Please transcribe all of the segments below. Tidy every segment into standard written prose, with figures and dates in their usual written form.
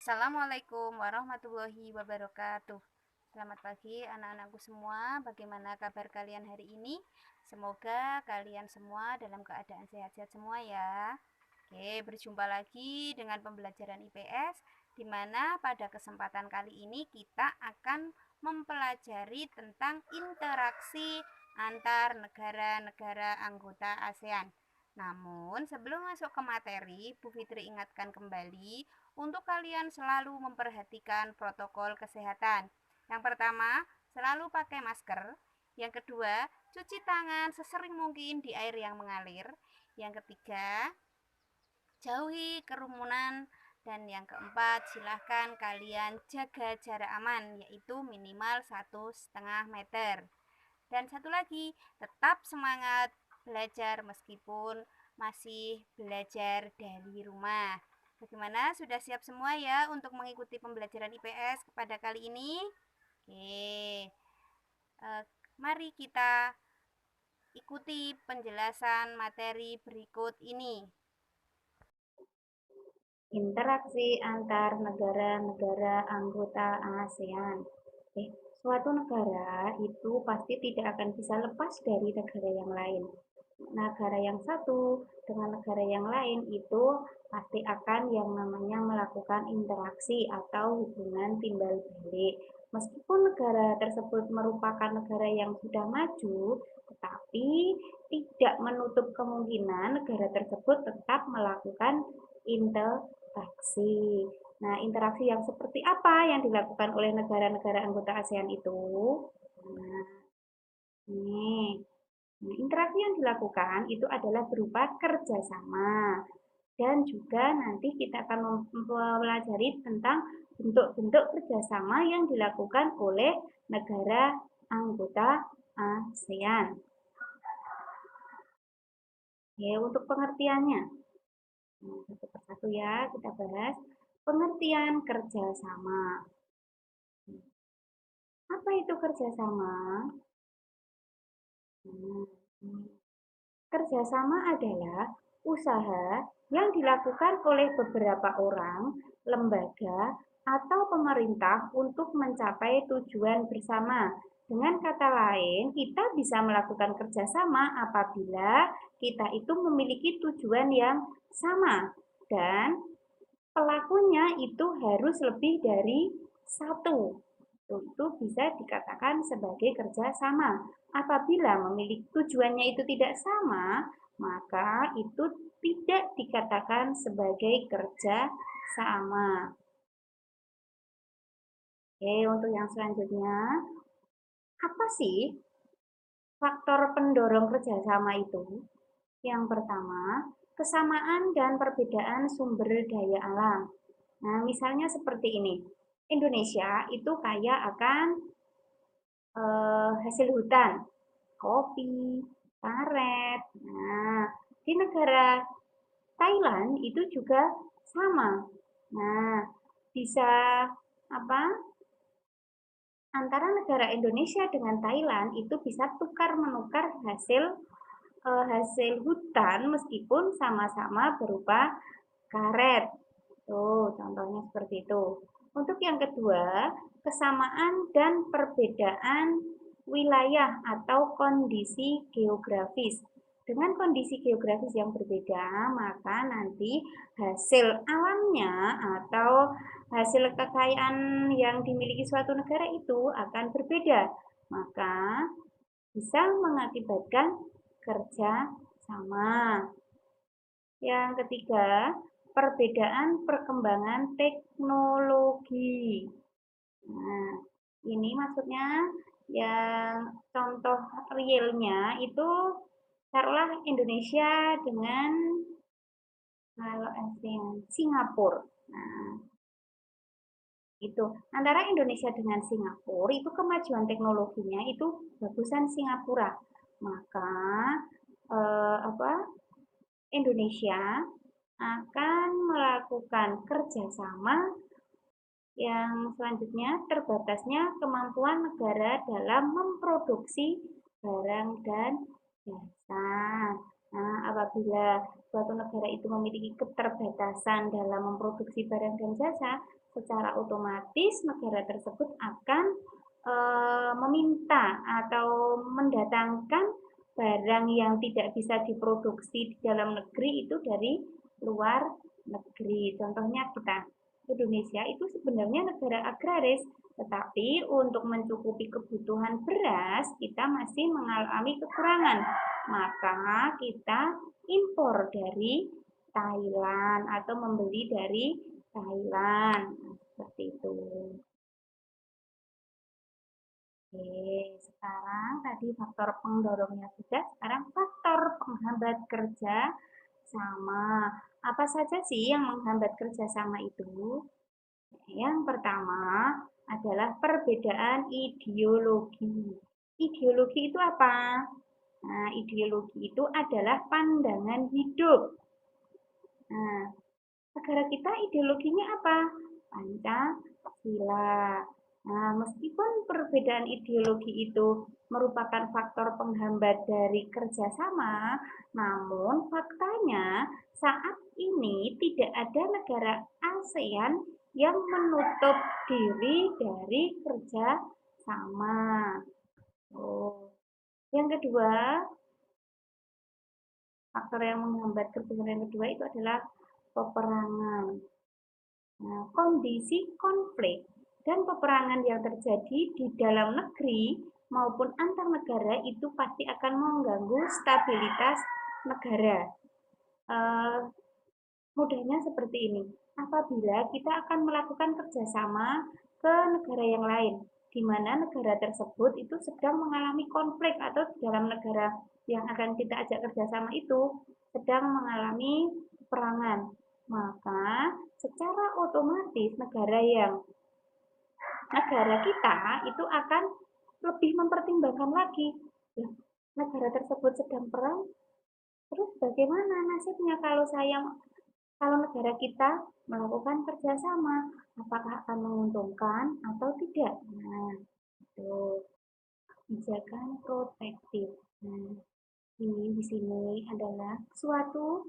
Assalamualaikum warahmatullahi wabarakatuh. Selamat pagi anak-anakku semua. Bagaimana kabar kalian hari ini? Semoga kalian semua dalam keadaan sehat-sehat semua ya. Oke, berjumpa lagi dengan pembelajaran IPS di mana pada kesempatan kali ini kita akan mempelajari tentang interaksi antar negara-negara anggota ASEAN. Namun, sebelum masuk ke materi, Bu Fitri ingatkan kembali untuk kalian selalu memperhatikan protokol kesehatan. Yang pertama, selalu pakai masker. Yang kedua, cuci tangan sesering mungkin di air yang mengalir. Yang ketiga, jauhi kerumunan. Dan yang keempat, silahkan kalian jaga jarak aman, yaitu minimal 1,5 meter. Dan satu lagi, tetap semangat belajar meskipun masih belajar dari rumah. Bagaimana? Sudah siap semua ya untuk mengikuti pembelajaran IPS pada kali ini? Oke, mari kita ikuti penjelasan materi berikut ini. Interaksi antar negara-negara anggota ASEAN. Suatu negara itu pasti tidak akan bisa lepas dari negara yang lain. Negara yang satu dengan negara yang lain itu pasti akan yang namanya melakukan interaksi atau hubungan timbal balik. Meskipun negara tersebut merupakan negara yang sudah maju, tetapi tidak menutup kemungkinan negara tersebut tetap melakukan interaksi. Nah, interaksi yang seperti apa yang dilakukan oleh negara-negara anggota ASEAN itu? Nah, nih. Nah, interaksi yang dilakukan itu adalah berupa kerjasama. Dan juga nanti kita akan mempelajari tentang bentuk-bentuk kerjasama yang dilakukan oleh negara anggota ASEAN. Oke, untuk pengertiannya. Satu persatu ya, kita bahas pengertian kerjasama. Apa itu kerjasama? Kerjasama adalah usaha yang dilakukan oleh beberapa orang, lembaga, atau pemerintah untuk mencapai tujuan bersama. Dengan kata lain, kita bisa melakukan kerjasama apabila kita itu memiliki tujuan yang sama dan pelakunya itu harus lebih dari satu. Itu bisa dikatakan sebagai kerjasama. Apabila memiliki tujuannya itu tidak sama, maka itu tidak dikatakan sebagai kerja sama. Oke, untuk yang selanjutnya, apa sih faktor pendorong kerjasama itu? Yang pertama, kesamaan dan perbedaan sumber daya alam. Nah, misalnya seperti ini. Indonesia itu kaya akan hasil hutan, kopi, karet. Nah, di negara Thailand itu juga sama. Nah, bisa apa? Antara negara Indonesia dengan Thailand itu bisa tukar menukar hasil hutan meskipun sama-sama berupa karet. Tuh, contohnya seperti itu. Untuk yang kedua, kesamaan dan perbedaan wilayah atau kondisi geografis. Dengan kondisi geografis yang berbeda, maka nanti hasil alamnya atau hasil kekayaan yang dimiliki suatu negara itu akan berbeda. Maka bisa mengakibatkan kerja sama. Yang ketiga, perbedaan perkembangan teknologi. Nah, ini maksudnya yang contoh realnya itu taruhlah Indonesia dengan kalau Singapura. Nah, itu antara Indonesia dengan Singapura itu kemajuan teknologinya itu bagusan Singapura. Maka apa Indonesia akan melakukan kerjasama yang selanjutnya terbatasnya kemampuan negara dalam memproduksi barang dan jasa. Nah, apabila suatu negara itu memiliki keterbatasan dalam memproduksi barang dan jasa, secara otomatis negara tersebut akan meminta atau mendatangkan barang yang tidak bisa diproduksi di dalam negeri itu dari luar negeri. Contohnya kita, Indonesia itu sebenarnya negara agraris, tetapi untuk mencukupi kebutuhan beras kita masih mengalami kekurangan. Maka kita impor dari Thailand atau membeli dari Thailand. Seperti itu. Oke, sekarang tadi faktor pendorongnya sudah, sekarang faktor penghambat kerja sama. Apa saja sih yang menghambat kerjasama itu? Yang pertama adalah perbedaan ideologi. Ideologi itu apa? Nah, ideologi itu adalah pandangan hidup. Nah, negara kita ideologinya apa? Pancasila. Nah, meskipun perbedaan ideologi itu merupakan faktor penghambat dari kerjasama, namun faktanya saat ini tidak ada negara ASEAN yang menutup diri dari kerjasama. Oh. Yang kedua, faktor yang menghambat kerjasama yang kedua itu adalah peperangan. Nah, kondisi konflik dan peperangan yang terjadi di dalam negeri maupun antar negara itu pasti akan mengganggu stabilitas negara. Mudahnya seperti ini, apabila kita akan melakukan kerjasama ke negara yang lain, di mana negara tersebut itu sedang mengalami konflik atau di dalam negara yang akan kita ajak kerjasama itu sedang mengalami peperangan, maka secara otomatis negara kita itu akan lebih mempertimbangkan lagi, negara tersebut sedang perang, terus bagaimana nasibnya kalau negara kita melakukan kerjasama, apakah akan menguntungkan atau tidak? Nah, itu kebijakan protektif. Nah, ini di sini adalah suatu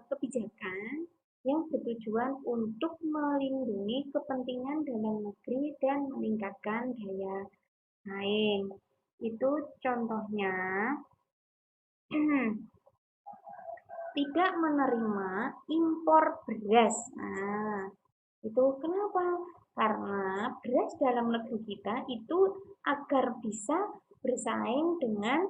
kebijakan yang bertujuan untuk melindungi kepentingan dalam negeri dan meningkatkan daya saing. Itu contohnya tidak menerima impor beras. Nah, itu kenapa? Karena beras dalam negeri kita itu agar bisa bersaing dengan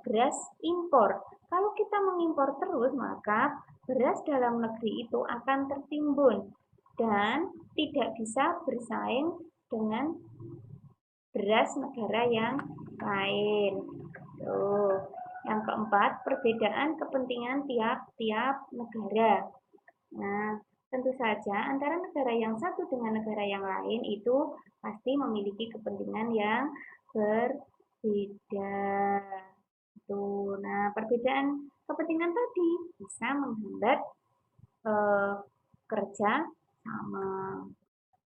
beras impor. Kalau kita mengimpor terus, maka beras dalam negeri itu akan tertimbun dan tidak bisa bersaing dengan beras negara yang lain. Tuh. Yang keempat, perbedaan kepentingan tiap-tiap negara. Nah, tentu saja antara negara yang satu dengan negara yang lain itu pasti memiliki kepentingan yang berbeda. Tuh. Nah, perbedaan kepentingan tadi bisa menghambat kerja sama.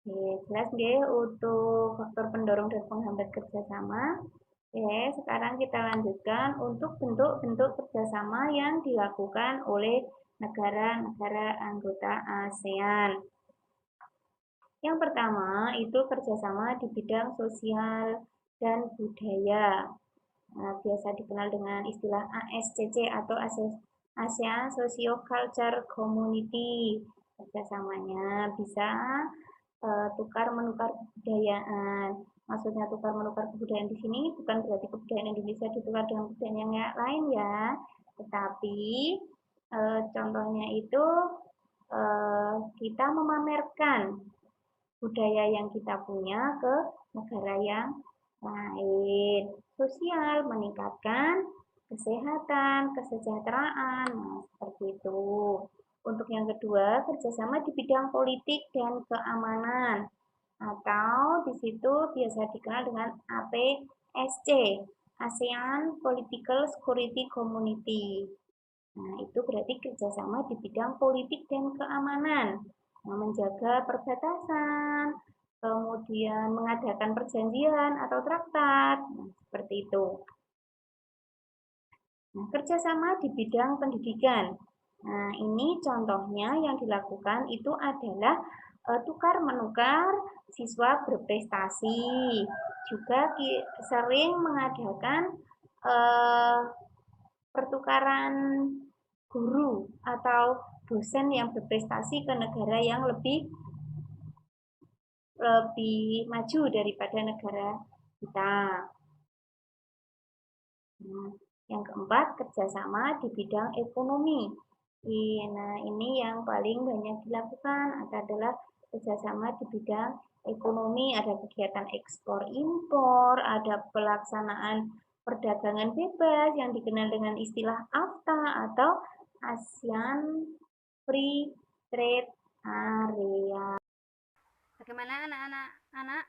Oke, jelas nggih untuk faktor pendorong dan penghambat kerjasama. Oke, sekarang kita lanjutkan untuk bentuk-bentuk kerjasama yang dilakukan oleh negara-negara anggota ASEAN. Yang pertama itu kerjasama di bidang sosial dan budaya. Nah, biasa dikenal dengan istilah ASCC atau ASEAN Socio-Culture Community. Kerjasamanya bisa tukar menukar kebudayaan. Maksudnya tukar menukar kebudayaan di sini bukan berarti kebudayaan Indonesia ditukar dengan kebudayaan yang lain ya, tetapi contohnya itu kita memamerkan budaya yang kita punya ke negara yang lain. Sosial, meningkatkan kesehatan, kesejahteraan, nah seperti itu. Untuk yang kedua, kerjasama di bidang politik dan keamanan, atau di situ biasa dikenal dengan APSC, ASEAN Political Security Community. Nah, itu berarti kerjasama di bidang politik dan keamanan, menjaga perbatasan, kemudian mengadakan perjanjian atau traktat, nah, seperti itu. Nah, kerjasama di bidang pendidikan. Nah, ini contohnya yang dilakukan itu adalah tukar-menukar siswa berprestasi. Juga sering mengadakan eh, pertukaran guru atau dosen yang berprestasi ke negara yang lebih lebih maju daripada negara kita. Nah, yang keempat, kerjasama di bidang ekonomi. Nah, ini yang paling banyak dilakukan adalah kerjasama di bidang ekonomi. Ada kegiatan ekspor impor, ada pelaksanaan perdagangan bebas yang dikenal dengan istilah AFTA atau ASEAN Free Trade Area. Bagaimana anak-anak?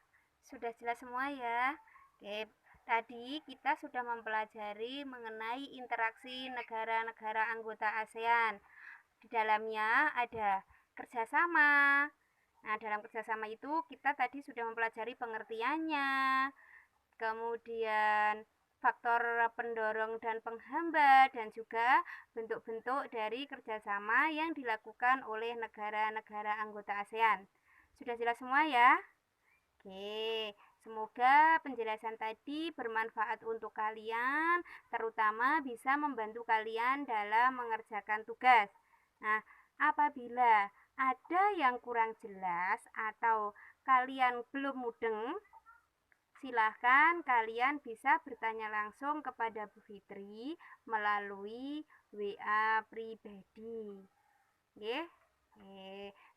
Sudah jelas semua ya? Oke, tadi kita sudah mempelajari mengenai interaksi negara-negara anggota ASEAN. Di dalamnya ada kerjasama. Nah, dalam kerjasama itu kita tadi sudah mempelajari pengertiannya, kemudian faktor pendorong dan penghambat, dan juga bentuk-bentuk dari kerjasama yang dilakukan oleh negara-negara anggota ASEAN. Sudah jelas semua ya? Oke, semoga penjelasan tadi bermanfaat untuk kalian, terutama bisa membantu kalian dalam mengerjakan tugas. Nah, apabila ada yang kurang jelas atau kalian belum mudeng, silahkan kalian bisa bertanya langsung kepada Bu Fitri melalui WA pribadi. Oke,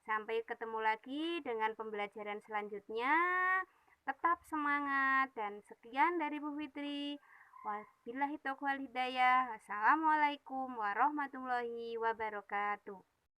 sampai ketemu lagi dengan pembelajaran selanjutnya. Tetap semangat dan sekian dari Bu Fitri. Wabillahi taufiq wal hidayah. Wassalamualaikum warahmatullahi wabarakatuh.